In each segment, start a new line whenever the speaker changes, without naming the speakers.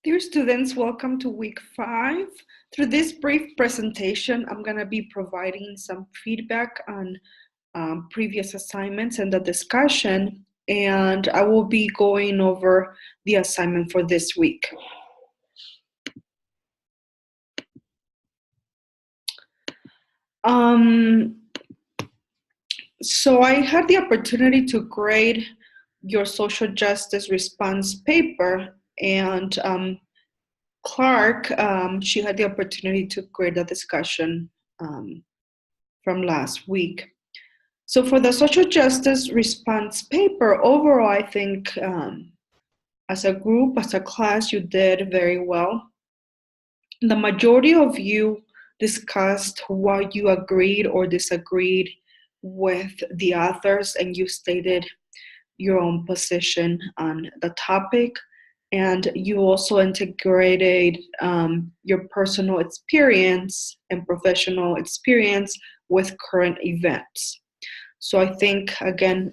Dear students, welcome to week 5. Through this brief presentation, I'm going to be providing some feedback on previous assignments and the discussion, and I will be going over the assignment for this week. So I had the opportunity to grade your social justice response paper, and Clark, she had the opportunity to grade the discussion from last week. So for the social justice response paper, overall, I think as a group, as a class, you did very well. The majority of you discussed what you agreed or disagreed with the authors, and you stated your own position on the topic. And you also integrated your personal experience and professional experience with current events. So I think, again,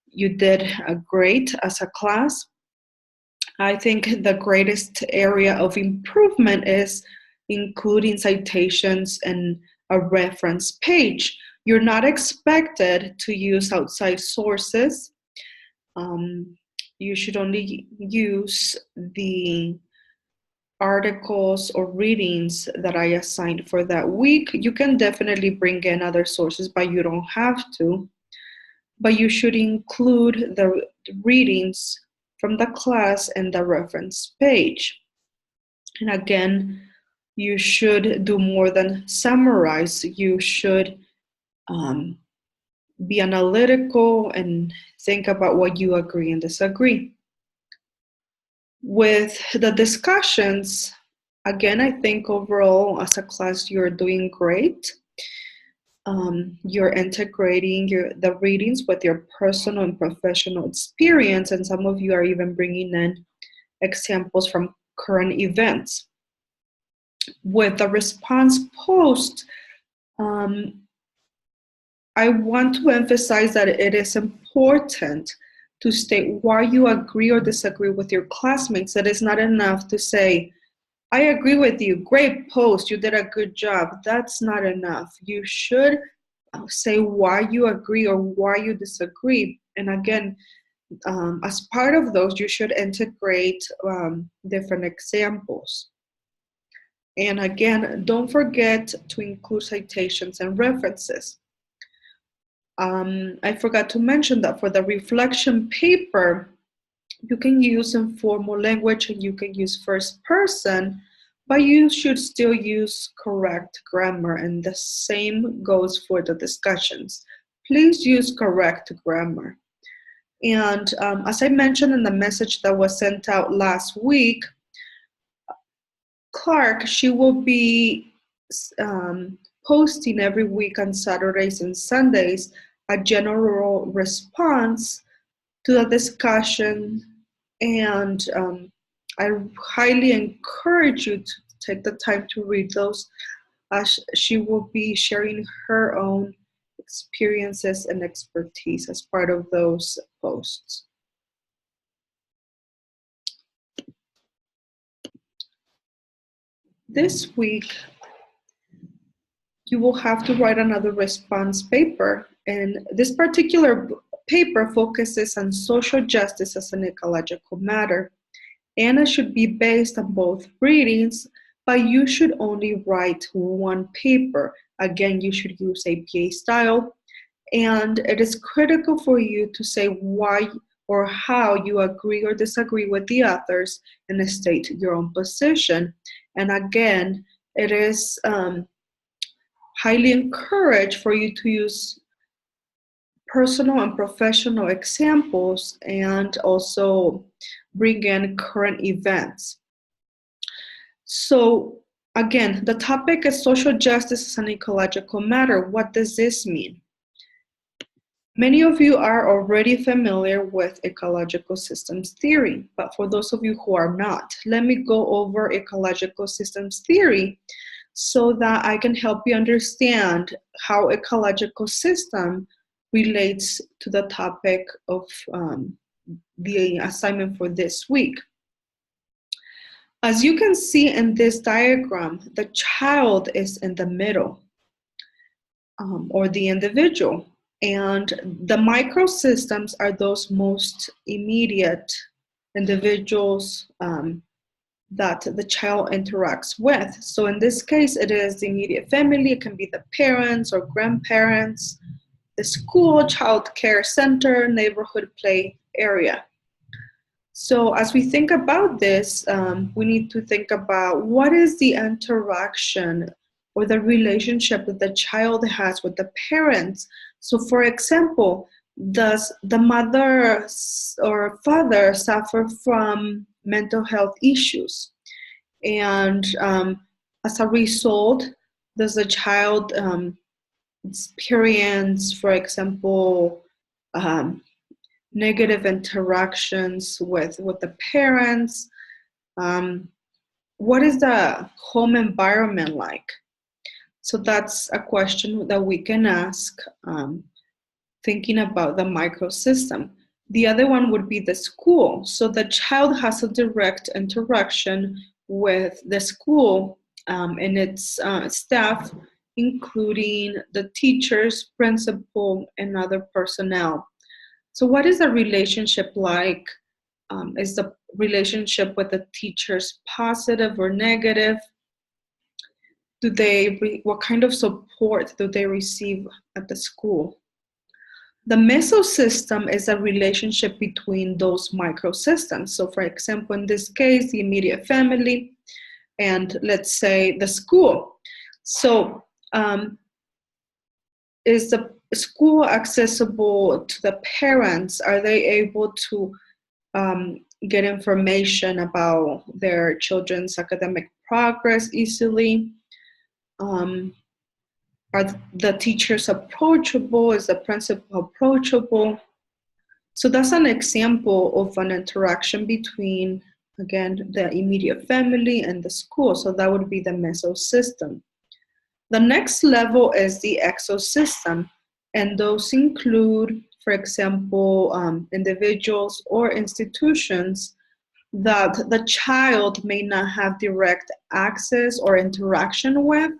you did great as a class. I think the greatest area of improvement is including citations and a reference page. You're not expected to use outside sources. You should only use the articles or readings that I assigned for that week. You can definitely bring in other sources, but you don't have to. But you should include the readings from the class and the reference page. And again, you should do more than summarize. You should be analytical and think about what you agree and disagree. With the discussions, again, I think overall as a class, you're doing great. You're integrating the readings with your personal and professional experience, and some of you are even bringing in examples from current events. With the response post, I want to emphasize that it is important to state why you agree or disagree with your classmates. It is not enough to say, I agree with you, great post, you did a good job. That's not enough. You should say why you agree or why you disagree. And again, as part of those, you should integrate different examples. And again, don't forget to include citations and references. I forgot to mention that for the reflection paper, you can use informal language and you can use first person, but you should still use correct grammar, and the same goes for the discussions. Please use correct grammar. And as I mentioned in the message that was sent out last week, Clark, she will be posting every week on Saturdays and Sundays a general response to the discussion, and I highly encourage you to take the time to read those, as she will be sharing her own experiences and expertise as part of those posts. This week, you will have to write another response paper, and this particular paper focuses on social justice as an ecological matter, and it should be based on both readings, but you should only write one paper. Again, you should use APA style, and it is critical for you to say why or how you agree or disagree with the authors and state your own position. And again, it is highly encouraged for you to use personal and professional examples and also bring in current events. So again, the topic is social justice as an ecological matter. What does this mean? Many of you are already familiar with ecological systems theory, but for those of you who are not, let me go over ecological systems theory so that I can help you understand how ecological system relates to the topic of the assignment for this week. As you can see in this diagram, the child is in the middle, or the individual. And the microsystems are those most immediate individuals that the child interacts with. So in this case, it is the immediate family. It can be the parents or grandparents, the school, child care center, neighborhood play area. So as we think about this, we need to think about what is the interaction or the relationship that the child has with the parents. So for example, does the mother or father suffer from mental health issues? And as a result, does the child experience, for example, negative interactions with the parents? What is the home environment like? So that's a question that we can ask, thinking about the microsystem. The other one would be the school. So the child has a direct interaction with the school and its staff, including the teachers, principal, and other personnel. So what is the relationship like? Is the relationship with the teachers positive or negative? What kind of support do they receive at the school? The mesosystem is a relationship between those microsystems. So for example, in this case, the immediate family and let's say the school. So is the school accessible to the parents? Are they able to get information about their children's academic progress easily? Are the teachers approachable? Is the principal approachable? So that's an example of an interaction between, again, the immediate family and the school. So that would be the mesosystem. The next level is the exosystem, and those include, for example, individuals or institutions that the child may not have direct access or interaction with,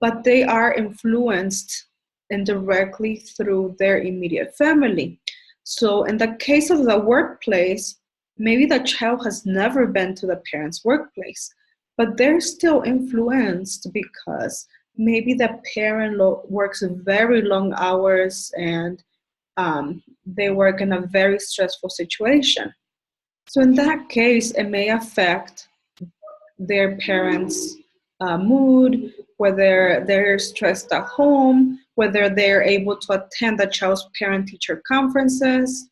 but they are influenced indirectly through their immediate family. So in the case of the workplace, maybe the child has never been to the parent's workplace, but they're still influenced because maybe the parent works very long hours and they work in a very stressful situation. So in that case, it may affect their parents' mood, whether they're stressed at home, whether they're able to attend the child's parent-teacher conferences.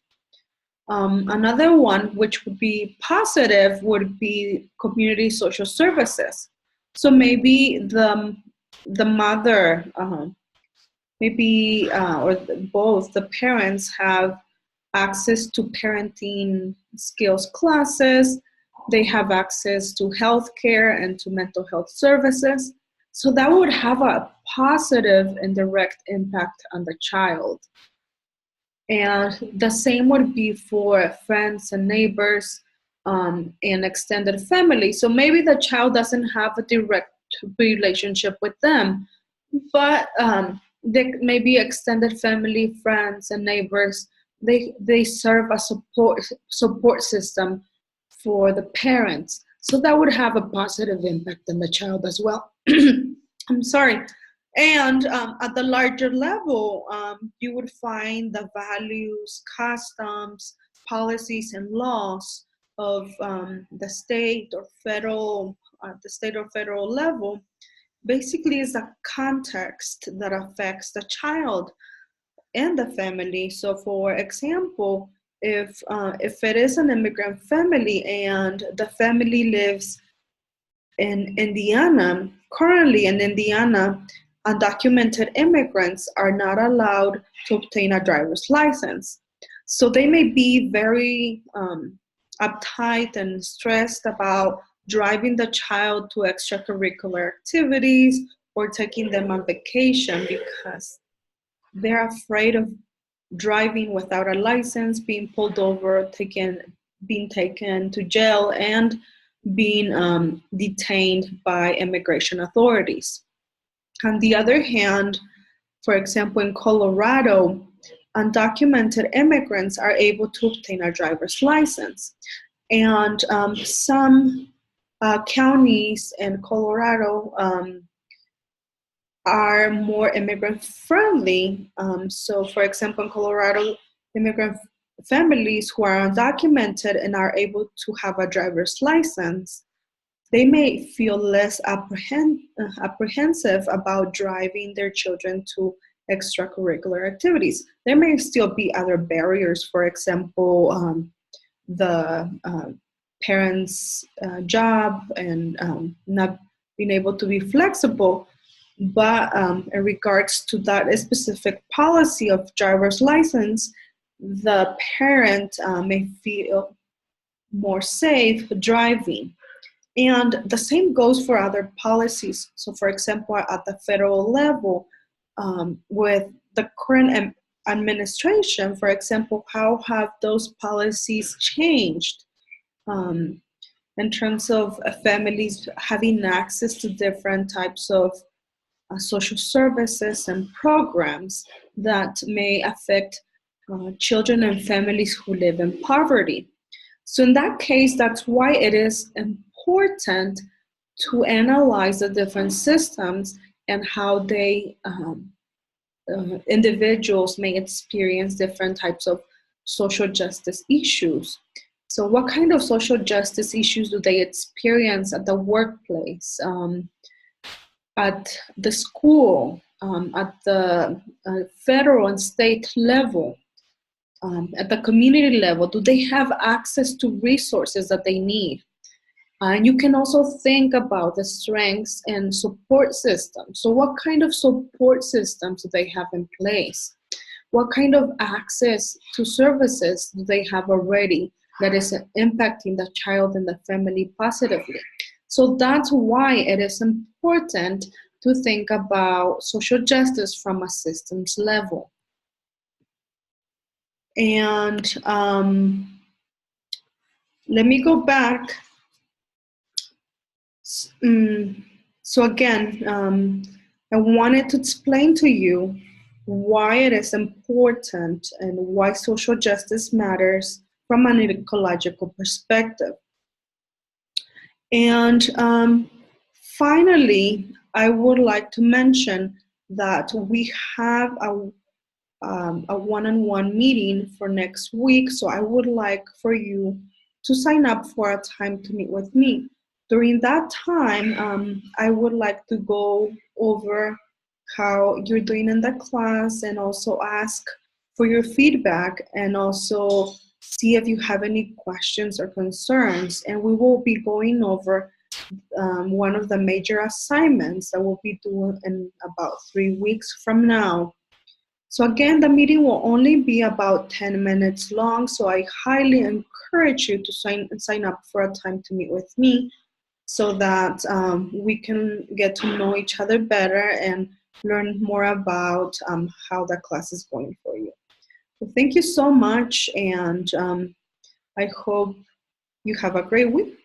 Another one, which would be positive, would be community social services. So maybe the mother, or both the parents have access to parenting skills classes. They have access to healthcare and to mental health services. So that would have a positive and direct impact on the child. And the same would be for friends and neighbors and extended family. So maybe the child doesn't have a direct relationship with them, but they maybe extended family, friends, and neighbors. They serve a support system for the parents. So that would have a positive impact on the child as well. I'm sorry. And at the larger level, you would find the values, customs, policies, and laws of the state or federal level. Basically, is a context that affects the child and the family. So, for example, if it is an immigrant family and the family lives in Indiana, currently in Indiana, undocumented immigrants are not allowed to obtain a driver's license. So they may be very uptight and stressed about driving the child to extracurricular activities or taking them on vacation because they're afraid of driving without a license, being pulled over, being taken to jail, and being detained by immigration authorities. On the other hand, for example, in Colorado, undocumented immigrants are able to obtain a driver's license. And some counties in Colorado are more immigrant friendly. So, for example, in Colorado, immigrant families who are undocumented and are able to have a driver's license, they may feel less apprehensive about driving their children to extracurricular activities. There may still be other barriers, for example, the parents' job and not being able to be flexible. But in regards to that specific policy of driver's license, the parent may feel more safe driving. And the same goes for other policies. So, for example, at the federal level, with the current administration, for example, how have those policies changed in terms of families having access to different types of social services and programs that may affect children and families who live in poverty? So in that case, that's why it is important to analyze the different systems and how they individuals may experience different types of social justice issues. So what kind of social justice issues do they experience at the workplace, at the school, at the federal and state level? At the community level, do they have access to resources that they need? And you can also think about the strengths and support systems. So what kind of support systems do they have in place? What kind of access to services do they have already that is impacting the child and the family positively? So that's why it is important to think about social justice from a systems level. And let me go back. So again, I wanted to explain to you why it is important and why social justice matters from an ecological perspective. And finally, I would like to mention that we have a one-on-one meeting for next week. So I would like for you to sign up for a time to meet with me. During that time, I would like to go over how you're doing in the class and also ask for your feedback and also see if you have any questions or concerns. And we will be going over one of the major assignments that we'll be doing in about 3 weeks from now. So again, the meeting will only be about 10 minutes long, so I highly encourage you to sign up for a time to meet with me so that we can get to know each other better and learn more about how the class is going for you. So thank you so much, and I hope you have a great week.